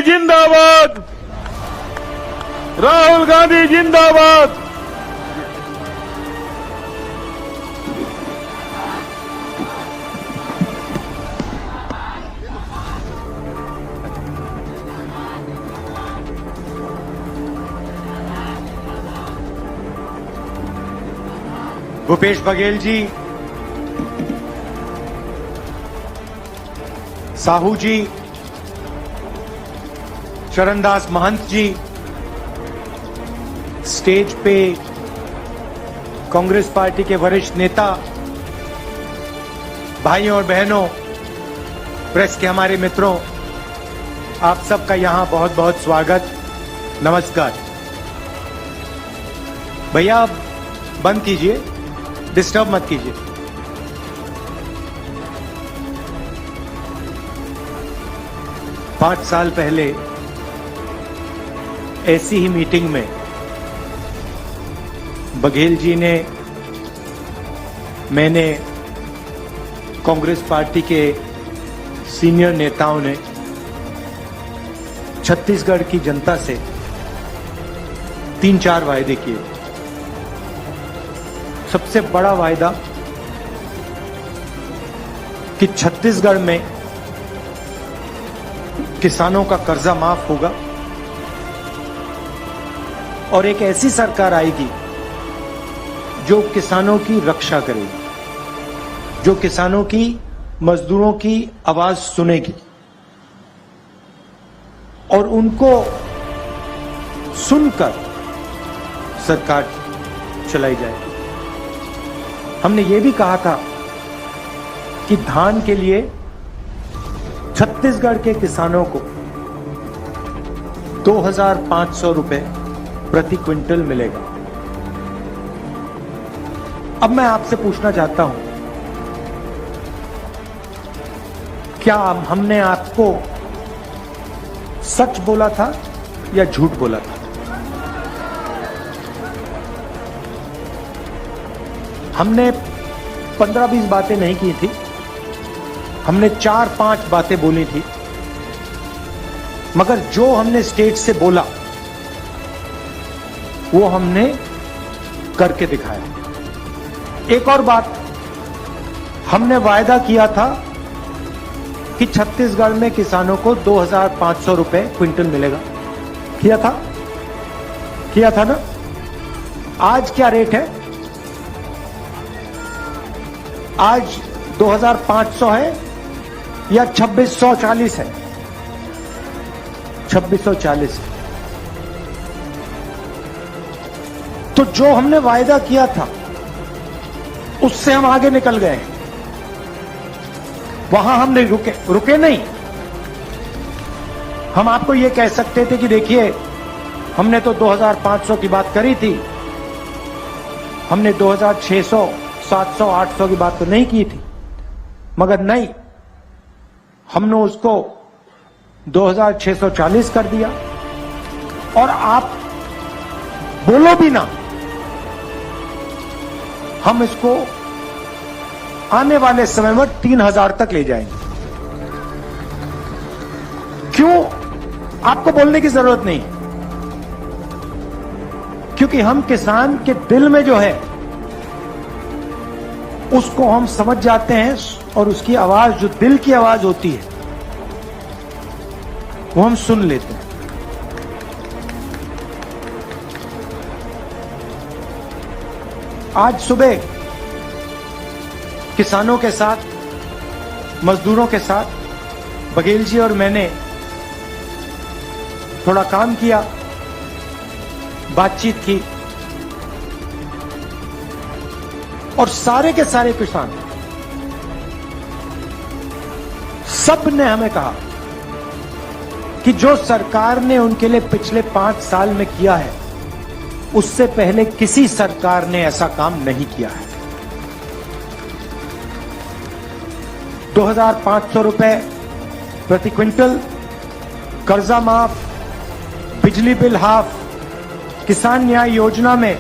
जिंदाबाद, राहुल गांधी जिंदाबाद। भूपेश बघेल जी, साहू जी, चरणदास महंत जी, स्टेज पे कांग्रेस पार्टी के वरिष्ठ नेता, भाइयों और बहनों, प्रेस के हमारे मित्रों, आप सबका यहां बहुत बहुत स्वागत, नमस्कार। भैया आप बंद कीजिए, डिस्टर्ब मत कीजिए। पांच साल पहले ऐसी ही मीटिंग में बघेल जी ने, मैंने, कांग्रेस पार्टी के सीनियर नेताओं ने छत्तीसगढ़ की जनता से 3-4 वायदे किए। सबसे बड़ा वायदा कि छत्तीसगढ़ में किसानों का कर्जा माफ होगा और एक ऐसी सरकार आएगी जो किसानों की रक्षा करेगी, जो किसानों की, मजदूरों की आवाज सुनेगी और उनको सुनकर सरकार चलाई जाएगी। हमने ये भी कहा था कि धान के लिए छत्तीसगढ़ के किसानों को 2,500 रुपए प्रति क्विंटल मिलेगा। अब मैं आपसे पूछना चाहता हूं, क्या हमने आपको सच बोला था या झूठ बोला था? हमने 15-20 बातें नहीं की थी, हमने 4-5 बातें बोली थी, मगर जो हमने स्टेज से बोला वो हमने करके दिखाया। एक और बात, हमने वायदा किया था कि छत्तीसगढ़ में किसानों को 2,500 रुपए क्विंटल मिलेगा। किया था ना? आज क्या रेट है? आज 2,500 है या 2,640 है? 2,640। तो जो हमने वायदा किया था उससे हम आगे निकल गए। वहां हमने रुके नहीं। हम आपको यह कह सकते थे कि देखिए, हमने तो 2,500 की बात करी थी, हमने 2,600, 700, 800 की बात तो नहीं की थी, मगर नहीं, हमने उसको 2,640 कर दिया। और आप बोलो भी ना, हम इसको आने वाले समय में 3,000 तक ले जाएंगे। क्यों? आपको बोलने की जरूरत नहीं, क्योंकि हम किसान के दिल में जो है उसको हम समझ जाते हैं और उसकी आवाज, जो दिल की आवाज होती है, वो हम सुन लेते हैं। आज सुबह किसानों के साथ, मजदूरों के साथ बघेल जी और मैंने थोड़ा काम किया, बातचीत की, और सारे के सारे किसान, सब ने हमें कहा कि जो सरकार ने उनके लिए पिछले 5 साल में किया है, उससे पहले किसी सरकार ने ऐसा काम नहीं किया है। 2,500 रुपए प्रति क्विंटल, कर्जा माफ, बिजली बिल हाफ, किसान न्याय योजना में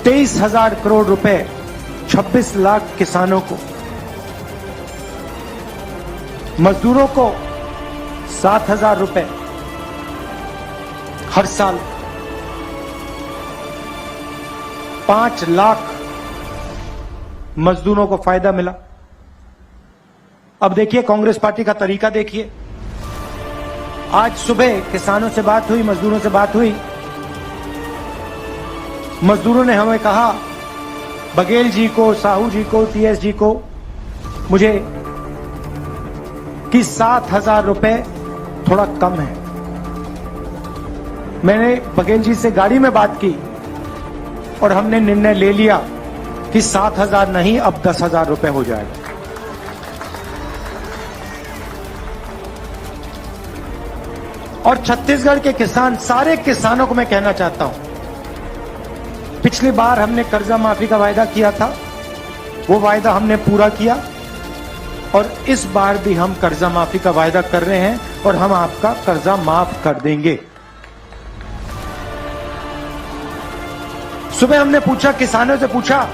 23,000 करोड़ रुपए 26 लाख किसानों को, मजदूरों को 7,000 रुपए हर साल, 5 लाख मजदूरों को फायदा मिला। अब देखिए कांग्रेस पार्टी का तरीका देखिए। आज सुबह किसानों से बात हुई, मजदूरों से बात हुई। मजदूरों ने हमें कहा, बघेल जी को, साहू जी को, टीएस जी को, मुझे कि 7,000 रुपए थोड़ा कम है। मैंने बघेल जी से गाड़ी में बात की और हमने निर्णय ले लिया कि 7,000 नहीं, अब 10,000 रुपए हो जाएगा। और छत्तीसगढ़ के किसान, सारे किसानों को मैं कहना चाहता हूं, पिछली बार हमने कर्जा माफी का वायदा किया था, वो वायदा हमने पूरा किया और इस बार भी हम कर्जा माफी का वायदा कर रहे हैं और हम आपका कर्जा माफ कर देंगे। सुबह हमने पूछा, किसानों से पूछा,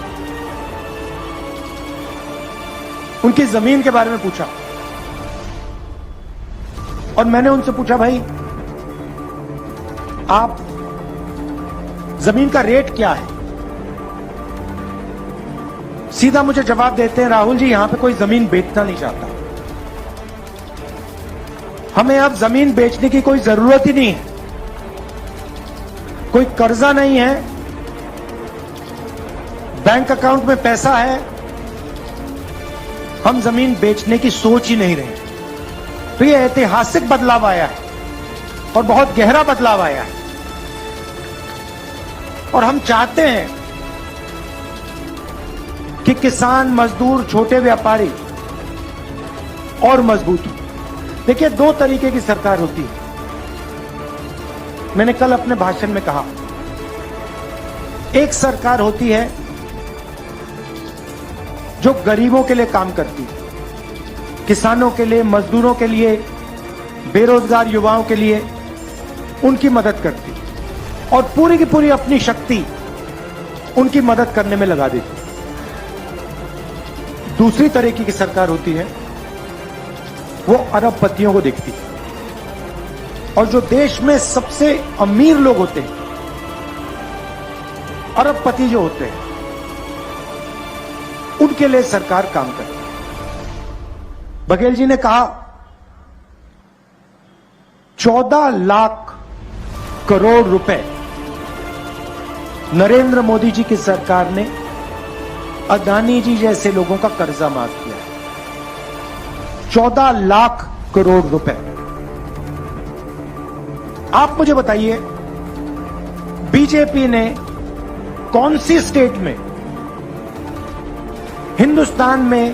उनकी जमीन के बारे में पूछा और मैंने उनसे पूछा, भाई आप जमीन का रेट क्या है? सीधा मुझे जवाब देते हैं, राहुल जी यहां पे कोई जमीन बेचना नहीं चाहता, हमें अब जमीन बेचने की कोई जरूरत ही नहीं है, कोई कर्जा नहीं है, बैंक अकाउंट में पैसा है, हम जमीन बेचने की सोच ही नहीं रहे। तो यह ऐतिहासिक बदलाव आया है और बहुत गहरा बदलाव आया है और हम चाहते हैं कि किसान, मजदूर, छोटे व्यापारी और मजबूत हो। देखिए, 2 तरीके की सरकार होती है। मैंने कल अपने भाषण में कहा, एक सरकार होती है जो गरीबों के लिए काम करती है, किसानों के लिए, मजदूरों के लिए, बेरोजगार युवाओं के लिए उनकी मदद करती और पूरी की पूरी अपनी शक्ति उनकी मदद करने में लगा देती। दूसरी तरीके की सरकार होती है, वो अरबपतियों को देखती है और जो देश में सबसे अमीर लोग होते हैं, अरबपति जो होते हैं, उनके लिए सरकार काम करती है। बघेल जी ने कहा 14 लाख करोड़ रुपए नरेंद्र मोदी जी की सरकार ने अदानी जी जैसे लोगों का कर्जा माफ किया। 14 लाख करोड़ रुपए। आप मुझे बताइए, बीजेपी ने कौन सी स्टेट में, हिंदुस्तान में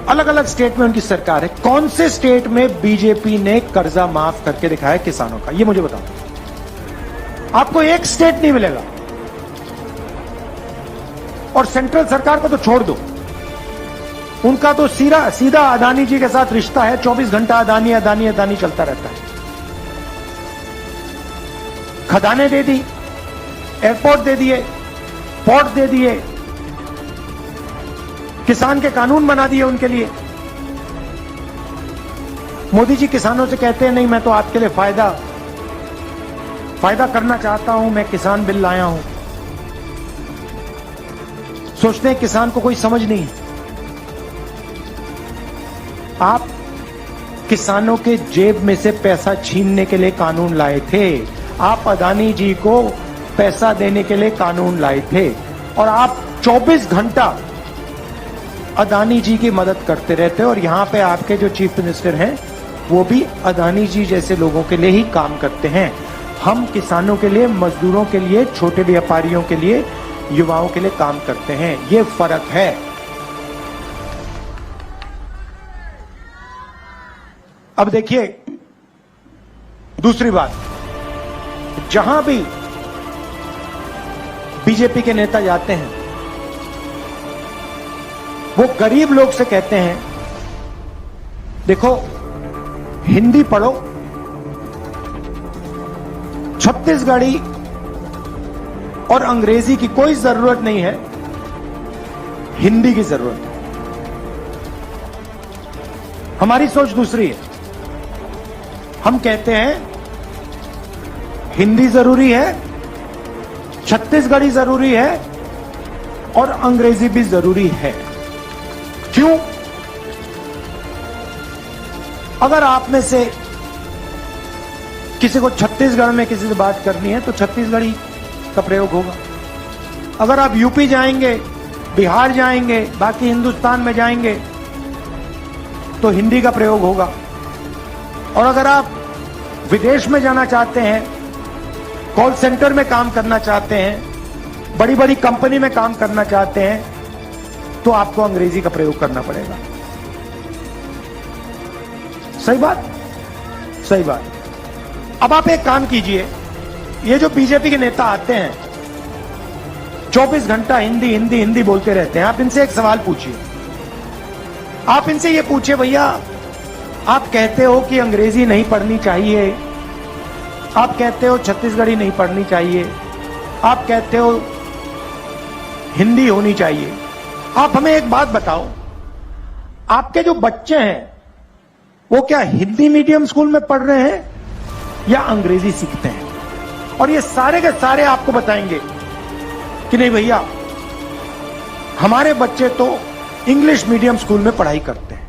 अलग अलग स्टेट में उनकी सरकार है, कौन से स्टेट में बीजेपी ने कर्जा माफ करके दिखाया किसानों का? ये मुझे बताओ। आपको एक स्टेट नहीं मिलेगा। और सेंट्रल सरकार को तो छोड़ दो, उनका तो सीधा अदानी जी के साथ रिश्ता है, 24 घंटा अदानी अदानी अदानी चलता रहता है। खदानें दे दी, एयरपोर्ट दे दिए, पोर्ट दे दिए, किसान के कानून बना दिए उनके लिए। मोदी जी किसानों से कहते हैं, नहीं मैं तो आपके लिए फायदा करना चाहता हूं, मैं किसान बिल लाया हूं। सोचते हैं किसान को कोई समझ नहीं है। आप किसानों के जेब में से पैसा छीनने के लिए कानून लाए थे, आप अदानी जी को पैसा देने के लिए कानून लाए थे और आप 24 घंटा अदानी जी की मदद करते रहते और यहां पे आपके जो चीफ मिनिस्टर हैं वो भी अदानी जी जैसे लोगों के लिए ही काम करते हैं। हम किसानों के लिए, मजदूरों के लिए, छोटे व्यापारियों के लिए, युवाओं के लिए काम करते हैं। ये फर्क है। अब देखिए दूसरी बात, जहां भी बीजेपी के नेता जाते हैं वो गरीब लोग से कहते हैं, देखो हिंदी पढ़ो, छत्तीसगढ़ी और अंग्रेजी की कोई जरूरत नहीं है, हिंदी की जरूरत है। हमारी सोच दूसरी है। हम कहते हैं हिंदी जरूरी है, छत्तीसगढ़ी जरूरी है और अंग्रेजी भी जरूरी है। क्यों? अगर आप में से किसी को छत्तीसगढ़ में किसी से बात करनी है तो छत्तीसगढ़ी का प्रयोग होगा। अगर आप यूपी जाएंगे, बिहार जाएंगे, बाकी हिंदुस्तान में जाएंगे तो हिंदी का प्रयोग होगा। और अगर आप विदेश में जाना चाहते हैं, कॉल सेंटर में काम करना चाहते हैं, बड़ी बड़ी कंपनी में काम करना चाहते हैं तो आपको अंग्रेजी का प्रयोग करना पड़ेगा। सही बात? सही बात। अब आप एक काम कीजिए, ये जो बीजेपी के नेता आते हैं 24 घंटा हिंदी हिंदी हिंदी बोलते रहते हैं, आप इनसे एक सवाल पूछिए। आप इनसे ये पूछिए, भैया आप कहते हो कि अंग्रेजी नहीं पढ़नी चाहिए, आप कहते हो छत्तीसगढ़ी नहीं पढ़नी चाहिए, आप कहते हो हिंदी होनी चाहिए, आप हमें एक बात बताओ, आपके जो बच्चे हैं वो क्या हिंदी मीडियम स्कूल में पढ़ रहे हैं या अंग्रेजी सीखते हैं? और ये सारे के सारे आपको बताएंगे कि नहीं भैया हमारे बच्चे तो इंग्लिश मीडियम स्कूल में पढ़ाई करते हैं।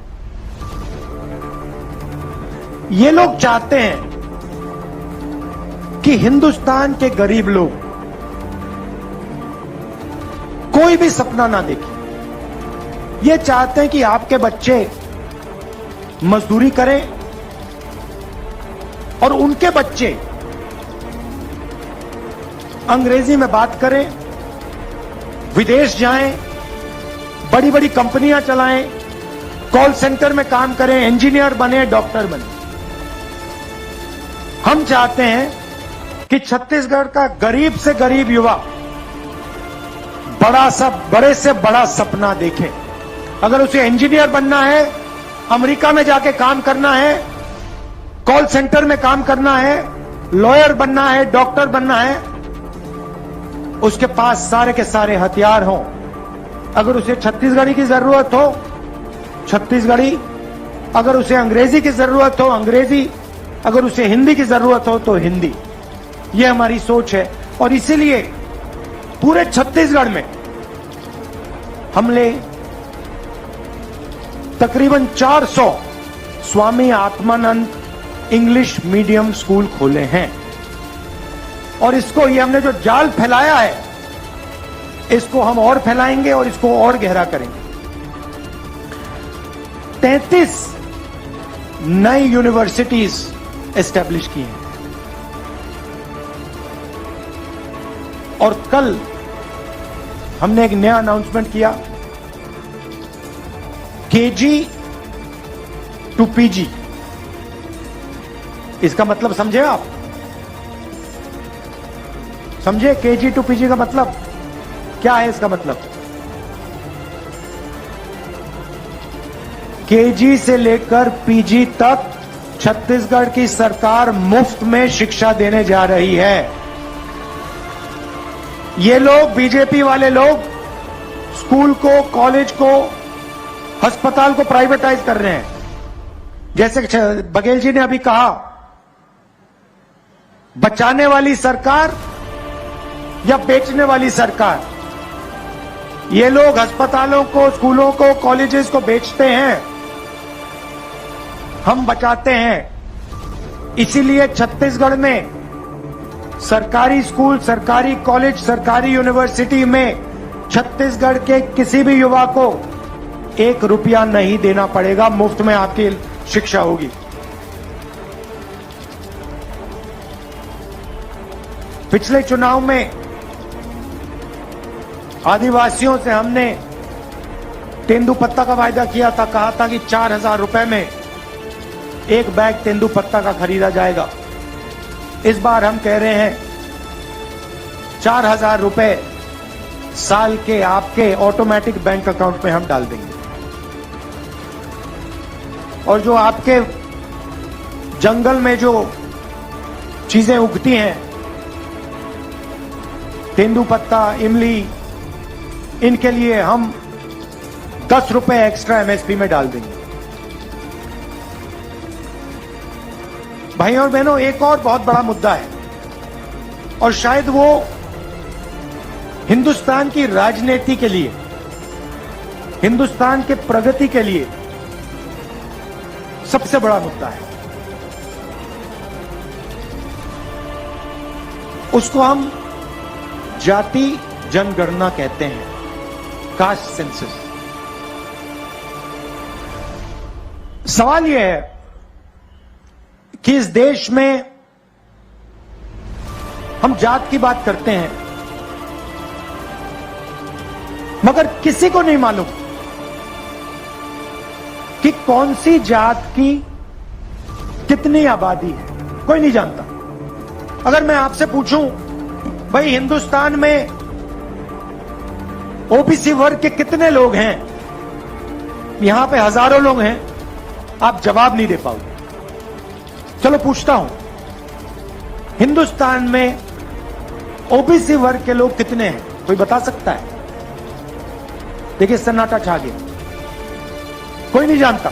ये लोग चाहते हैं कि हिंदुस्तान के गरीब लोग कोई भी सपना ना देखें। ये चाहते हैं कि आपके बच्चे मजदूरी करें और उनके बच्चे अंग्रेजी में बात करें, विदेश जाएं, बड़ी बड़ी कंपनियां चलाएं, कॉल सेंटर में काम करें, इंजीनियर बने, डॉक्टर बने। हम चाहते हैं कि छत्तीसगढ़ का गरीब से गरीब युवा बड़े से बड़ा सपना देखे। अगर उसे इंजीनियर बनना है, अमेरिका में जाके काम करना है, कॉल सेंटर में काम करना है, लॉयर बनना है, डॉक्टर बनना है, उसके पास सारे के सारे हथियार हों। अगर उसे छत्तीसगढ़ी की जरूरत हो, छत्तीसगढ़ी, अगर उसे अंग्रेजी की जरूरत हो, अंग्रेजी, अगर उसे हिंदी की जरूरत हो तो हिंदी। यह हमारी सोच है और इसीलिए पूरे छत्तीसगढ़ में हमने तकरीबन 400 Swami Atmanand English medium school खोले हैं। और इसको, ये हमने जो जाल फैलाया है, इसको हम और फैलाएंगे और इसको और गहरा करेंगे। 33 नई यूनिवर्सिटीज एस्टैब्लिश की हैं और कल हमने एक नया अनाउंसमेंट किया, केजी टू पीजी। इसका मतलब समझे आप? समझे केजी टू पीजी का मतलब क्या है? इसका मतलब केजी से लेकर पीजी तक छत्तीसगढ़ की सरकार मुफ्त में शिक्षा देने जा रही है। ये लोग, बीजेपी वाले लोग, स्कूल को, कॉलेज को, अस्पताल को प्राइवेटाइज कर रहे हैं। जैसे बघेल जी ने अभी कहा, बचाने वाली सरकार या बेचने वाली सरकार? ये लोग अस्पतालों को, स्कूलों को, कॉलेजेस को बेचते हैं, हम बचाते हैं। इसीलिए छत्तीसगढ़ में सरकारी स्कूल, सरकारी कॉलेज, सरकारी यूनिवर्सिटी में छत्तीसगढ़ के किसी भी युवा को 1 रुपया नहीं देना पड़ेगा, मुफ्त में आपकी शिक्षा होगी। पिछले चुनाव में आदिवासियों से हमने तेंदुपत्ता का वायदा किया था, कहा था कि 4000 रुपए में 1 बैग तेंदुपत्ता का खरीदा जाएगा। इस बार हम कह रहे हैं 4000 रुपए साल के आपके ऑटोमेटिक बैंक अकाउंट में हम डाल देंगे। और जो आपके जंगल में जो चीजें उगती हैं, तेंदुपत्ता, इमली, इनके लिए हम 10 रुपए एक्स्ट्रा एमएसपी में डाल देंगे। भाइयों और बहनों, एक और बहुत बड़ा मुद्दा है और शायद वो हिंदुस्तान की राजनीति के लिए, हिंदुस्तान के प्रगति के लिए सबसे बड़ा मुद्दा है। उसको हम जाति जनगणना कहते हैं, कास्ट सेंसस। सवाल यह है कि इस देश में हम जात की बात करते हैं, मगर किसी को नहीं मालूम कि कौन सी जात की कितनी आबादी है। कोई नहीं जानता। अगर मैं आपसे पूछूं, भाई हिंदुस्तान में ओबीसी वर्ग के कितने लोग हैं, यहां पे हजारों लोग हैं, आप जवाब नहीं दे पाओगे। चलो पूछता हूं, हिंदुस्तान में ओबीसी वर्ग के लोग कितने हैं? कोई बता सकता है? देखिए सन्नाटा छा गया, कोई नहीं जानता।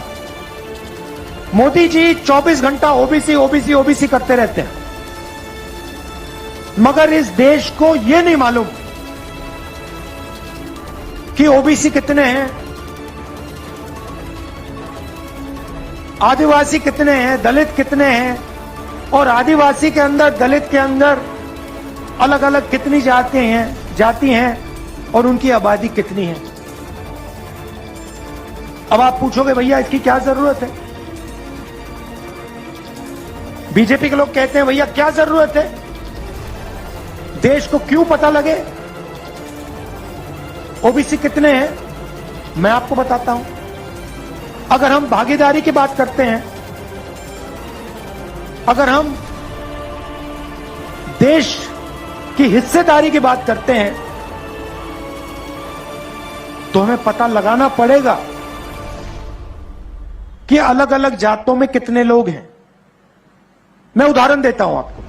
मोदी जी 24 घंटा ओबीसी ओबीसी ओबीसी करते रहते हैं, मगर इस देश को यह नहीं मालूम कि ओबीसी कितने हैं, आदिवासी कितने हैं, दलित कितने हैं, और आदिवासी के अंदर, दलित के अंदर अलग अलग कितनी जाति हैं और उनकी आबादी कितनी है। अब आप पूछोगे भैया इसकी क्या जरूरत है? बीजेपी के लोग कहते हैं भैया क्या जरूरत है, देश को क्यों पता लगे ओबीसी कितने हैं? मैं आपको बताता हूं। अगर हम भागीदारी की बात करते हैं, अगर हम देश की हिस्सेदारी की बात करते हैं, तो हमें पता लगाना पड़ेगा कि अलग अलग जातों में कितने लोग हैं। मैं उदाहरण देता हूं आपको।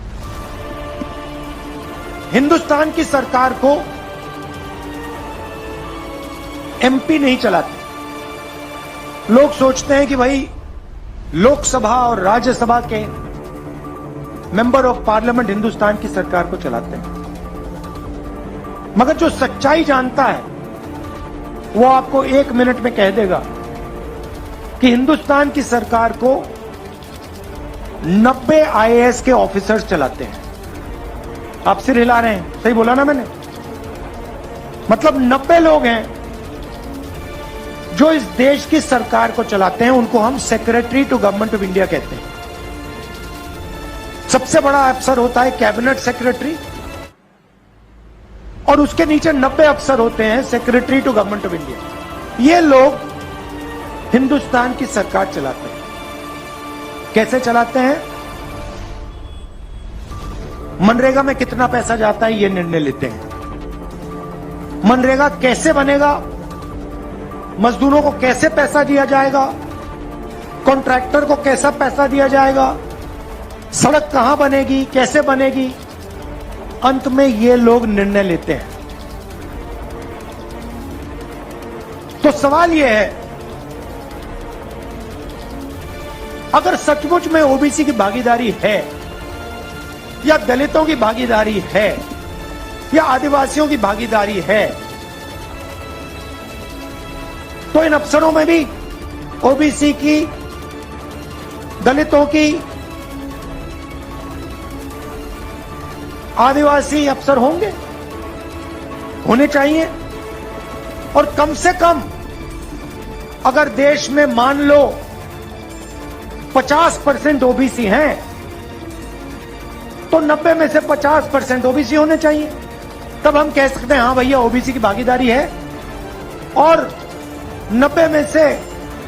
हिंदुस्तान की सरकार को एमपी नहीं चलाते। लोग सोचते हैं कि भाई लोकसभा और राज्यसभा के मेंबर ऑफ पार्लियामेंट हिंदुस्तान की सरकार को चलाते हैं, मगर जो सच्चाई जानता है वो आपको 1 मिनट में कह देगा कि हिंदुस्तान की सरकार को 90 आईएएस के ऑफिसर्स चलाते हैं। आप सिर हिला रहे हैं, सही बोला ना मैंने? मतलब 90 लोग हैं जो इस देश की सरकार को चलाते हैं। उनको हम secretary to government of India कहते हैं। सबसे बड़ा अफसर होता है कैबिनेट सेक्रेटरी, और उसके नीचे 90 अफसर होते हैं secretary to government of India. ये लोग हिंदुस्तान की सरकार चलाते हैं। कैसे चलाते हैं? मनरेगा में कितना पैसा जाता है ये निर्णय लेते हैं। मनरेगा कैसे बनेगा, मजदूरों को कैसे पैसा दिया जाएगा, कॉन्ट्रैक्टर को कैसा पैसा दिया जाएगा, सड़क कहां बनेगी, कैसे बनेगी, अंत में ये लोग निर्णय लेते हैं। तो सवाल यह है, अगर सचमुच में ओबीसी की भागीदारी है, या दलितों की भागीदारी है, या आदिवासियों की भागीदारी है, तो इन अफसरों में भी ओबीसी की, दलितों की, आदिवासी अफसर होने चाहिए। और कम से कम अगर देश में मान लो 50% ओबीसी हैं, तो 90 में से 50% ओबीसी होने चाहिए। तब हम कह सकते हैं हाँ भैया ओबीसी की भागीदारी है। और 90 में से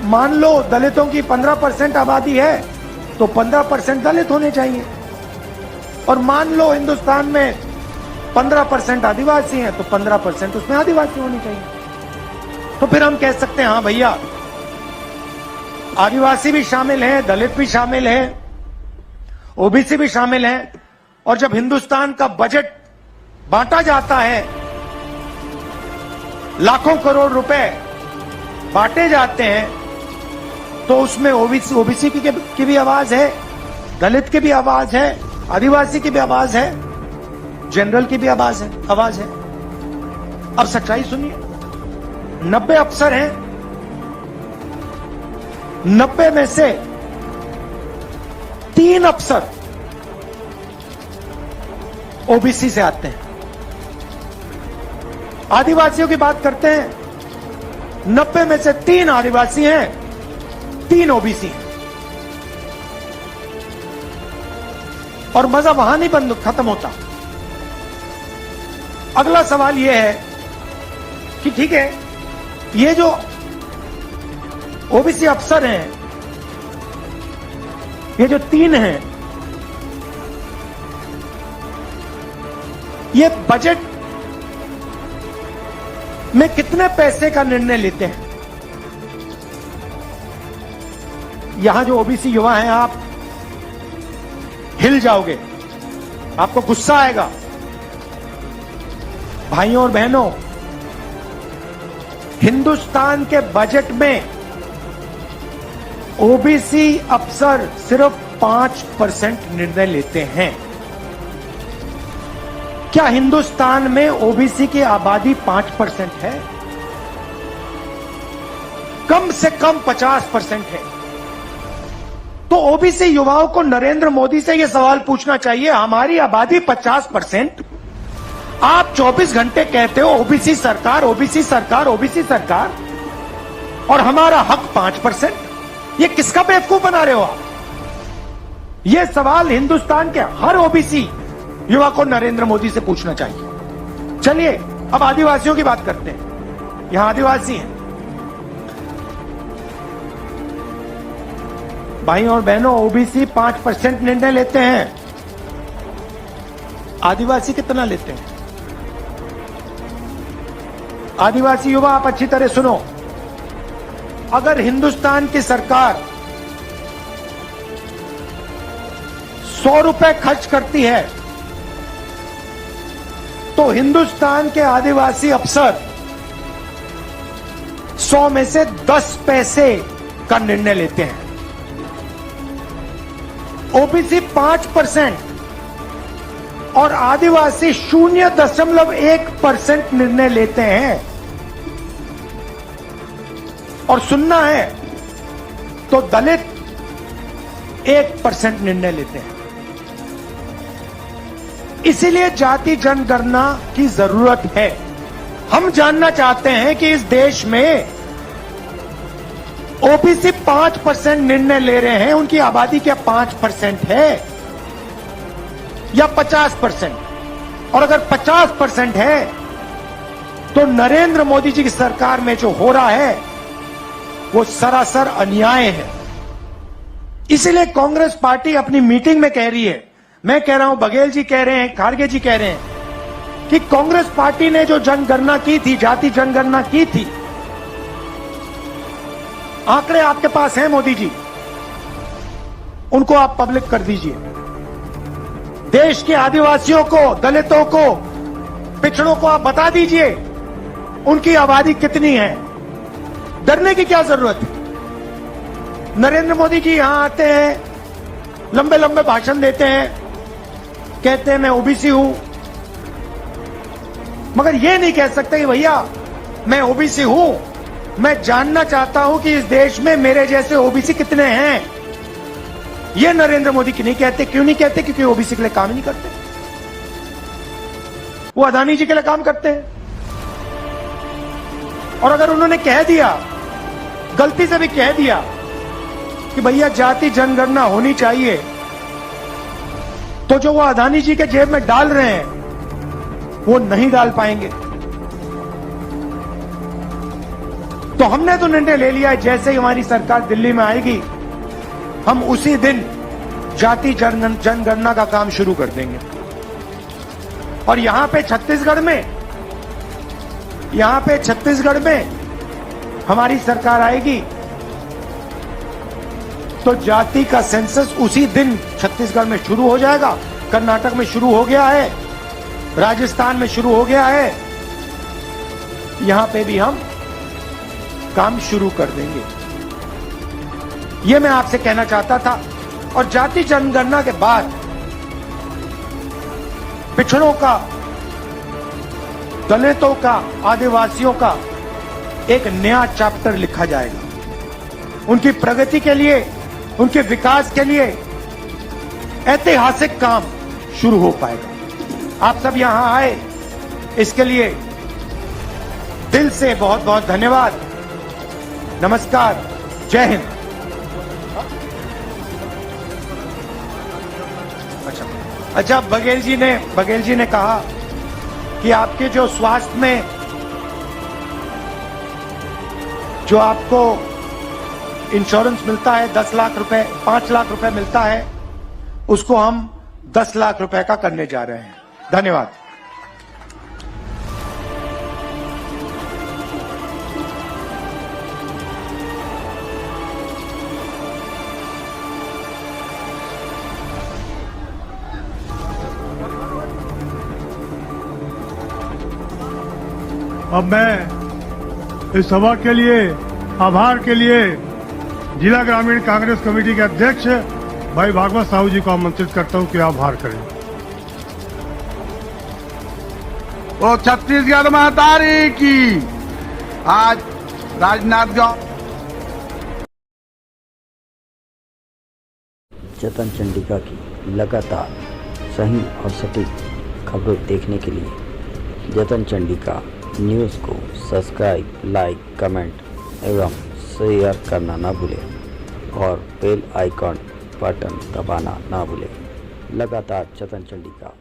मान लो दलितों की 15% आबादी है, तो 15% दलित होने चाहिए। और मान लो हिंदुस्तान में 15% आदिवासी हैं, तो 15% उसमें आदिवासी होनी चाहिए। तो फिर हम कह सकते हैं हाँ भैया आदिवासी भी शामिल हैं, दलित भी शामिल हैं, ओबीसी भी शामिल हैं। और जब हिंदुस्तान का बजट बांटा जाता है, लाखों करोड़ रुपए बांटे जाते हैं, तो उसमें ओबीसी की भी आवाज है, दलित की भी आवाज है, आदिवासी की भी आवाज है, जनरल की भी आवाज है। अब सच्चाई सुनिए, 90 अफसर हैं, 90 में से 3 अफसर ओबीसी से आते हैं। आदिवासियों की बात करते हैं, 90 में से 3 आदिवासी हैं, 3 ओबीसी हैं। और मजा वहां नहीं बंद खत्म होता। अगला सवाल यह है कि ठीक है, ये जो ओबीसी अफसर हैं, ये जो 3 हैं, ये बजट में कितने पैसे का निर्णय लेते हैं? यहां जो ओबीसी युवा हैं, आप हिल जाओगे, आपको गुस्सा आएगा। भाइयों और बहनों, हिंदुस्तान के बजट में ओबीसी अफसर सिर्फ 5% निर्णय लेते हैं। क्या हिंदुस्तान में ओबीसी की आबादी 5% है? कम से कम 50% है। तो ओबीसी युवाओं को नरेंद्र मोदी से यह सवाल पूछना चाहिए, हमारी आबादी 50%, आप 24 घंटे कहते हो ओबीसी सरकार, ओबीसी सरकार, ओबीसी सरकार, और हमारा हक 5%। ये किसका बेवकूफ बना रहे हो आप? यह सवाल हिंदुस्तान के हर ओबीसी युवा को नरेंद्र मोदी से पूछना चाहिए। चलिए अब आदिवासियों की बात करते हैं। यहां आदिवासी हैं। भाइयों और बहनों, ओबीसी 5% निर्णय लेते हैं, आदिवासी कितना लेते हैं? आदिवासी युवा, आप अच्छी तरह सुनो, अगर हिंदुस्तान की सरकार 100 रुपए खर्च करती है तो हिंदुस्तान के आदिवासी अफसर 100 में से 10 पैसे का निर्णय लेते हैं। ओबीसी 5% और आदिवासी 0.1% निर्णय लेते हैं। और सुनना है तो दलित 1% निर्णय लेते हैं। इसीलिए जाति जनगणना की जरूरत है। हम जानना चाहते हैं कि इस देश में ओबीसी 5% निर्णय ले रहे हैं, उनकी आबादी क्या 5% है या 50%? और अगर 50% है तो नरेंद्र मोदी जी की सरकार में जो हो रहा है वो सरासर अन्याय है। इसलिए कांग्रेस पार्टी अपनी मीटिंग में कह रही है, मैं कह रहा हूं, बघेल जी कह रहे हैं, खारगे जी कह रहे हैं कि कांग्रेस पार्टी ने जो जनगणना की थी, जाति जनगणना की थी, आंकड़े आपके पास हैं मोदी जी, उनको आप पब्लिक कर दीजिए। देश के आदिवासियों को, दलितों को, पिछड़ों को आप बता दीजिए उनकी आबादी कितनी है। डरने की क्या जरूरत है? नरेंद्र मोदी जी यहां आते हैं, लंबे लंबे भाषण देते हैं, कहते हैं मैं ओबीसी हूं, मगर यह नहीं कह सकते कि भैया मैं ओबीसी हूं, मैं जानना चाहता हूं कि इस देश में मेरे जैसे ओबीसी कितने हैं। यह नरेंद्र मोदी की नहीं कहते। क्यों नहीं कहते? क्योंकि ओबीसी के लिए काम ही नहीं करते, वो अदानी जी के लिए काम करते हैं। और अगर उन्होंने कह दिया, गलती से भी कह दिया कि भैया जाति जनगणना होनी चाहिए, तो जो वो अदानी जी के जेब में डाल रहे हैं वो नहीं डाल पाएंगे। तो हमने तो निर्णय ले लिया है, जैसे ही हमारी सरकार दिल्ली में आएगी हम उसी दिन जाति जनगणना का काम शुरू कर देंगे। और यहां पे छत्तीसगढ़ में हमारी सरकार आएगी तो जाति का सेंसस उसी दिन छत्तीसगढ़ में शुरू हो जाएगा। कर्नाटक में शुरू हो गया है, राजस्थान में शुरू हो गया है, यहां पे भी हम काम शुरू कर देंगे। यह मैं आपसे कहना चाहता था। और जाति जनगणना के बाद पिछड़ों का, दलितों का, आदिवासियों का एक नया चैप्टर लिखा जाएगा। उनकी प्रगति के लिए, उनके विकास के लिए ऐतिहासिक काम शुरू हो पाएगा। आप सब यहां आए, इसके लिए दिल से बहुत बहुत धन्यवाद। नमस्कार, जय हिंद। अच्छा, बघेल जी ने कहा कि आपके जो स्वास्थ्य में जो आपको इंश्योरेंस मिलता है 10 लाख रुपए, 5 लाख रुपए मिलता है, उसको हम 10 लाख रुपए का करने जा रहे हैं। धन्यवाद। अब मैं इस सभा के लिए, आभार के लिए जिला ग्रामीण कांग्रेस कमेटी के अध्यक्ष भाई भागवत साहू जी को आमंत्रित करता हूं कि आभार करें। वो छत्तीसगढ़ महतारी की। आज राजनांदगांव चेतन चंडिका की लगातार सही और सटीक खबरें देखने के लिए चेतन चंडिका न्यूज़ को सब्सक्राइब, लाइक, कमेंट एवं शेयर करना ना भूलें और बेल आइकॉन बटन दबाना ना भूलें। लगातार चेतन चंडिका